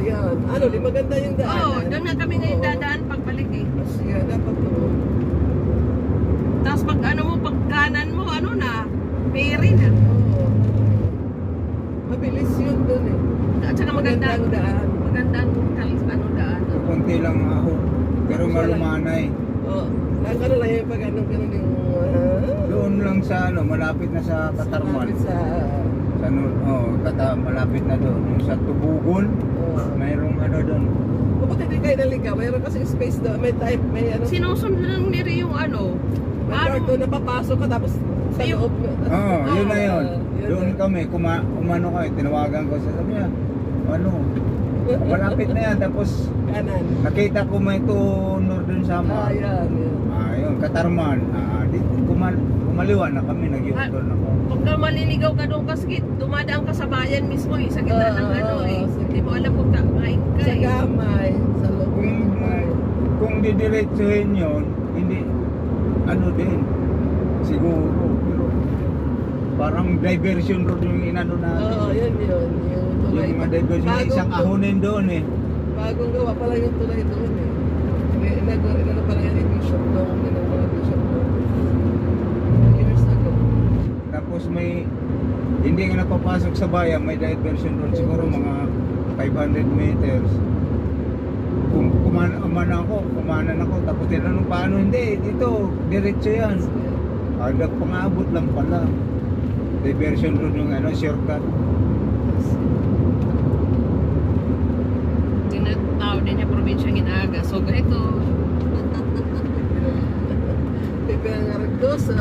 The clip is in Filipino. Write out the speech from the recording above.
yan. Ano, di maganda yung daan. Oo, doon na kami ngayon dadaan pagbalik eh. Kasi dapat doon. Tapos pag ano mo, pag kanan mo, ano na, ferry na. Oo. Mabilis yun doon eh. At saka magandang daan. magandang ano daan. Kunti lang ako. Pero malumanay. Oo. Ano lang yung pag anong ganun yung... Doon lang sa ano, malapit na sa Katarman. Malapit sa... Malapit na doon. Yung sa Tubugon, mayroong ano doon. Mabuti din kayo naligaw. Mayroon kasi space doon. May type, may ano. Sinusunod lang ni Rio yung ano. May karto na papasok ka tapos sa loob. Oo, yun na yun. Yun Doon na. kami, umano kami, tinawagan ko sa sabi niya, ano, malapit na yan. Tapos Kanan. nakita ko may tunor dun sa Ah, yan. yun, Katarman. Kumaliwa na kami, nag-u-turn ako. Pagka maliligaw ka doon kasi dumadaan ka sa bayan mismo eh, sa gitna ng ano eh. Hindi mo alam kung kakain ka Sa eh. gamay. Sa loob ng gamay. Kung didiretsuhin yun, hindi, ano din, siguro. Pero parang diversion road yung inano natin. Oo, yun. Yung tulay. Yung mga diversion, may isang ahonin doon eh. Bagong gawa pala yung tulay doon eh. Inano pala yung bishop doon. Yung mga bishop doon. Years ago. Tapos may, hindi nga napapasok sa bayan, may diversion doon. Siguro mga 500 meters. Kung kumanan ako, tapos tinanong paano, hindi, dito, diretso yan. Agad pang-abot lang pala. Diversion road yung ano, shortcut. Tinatawag din niya probinsyang Inaga. So ganito. Pipinangarag doon sa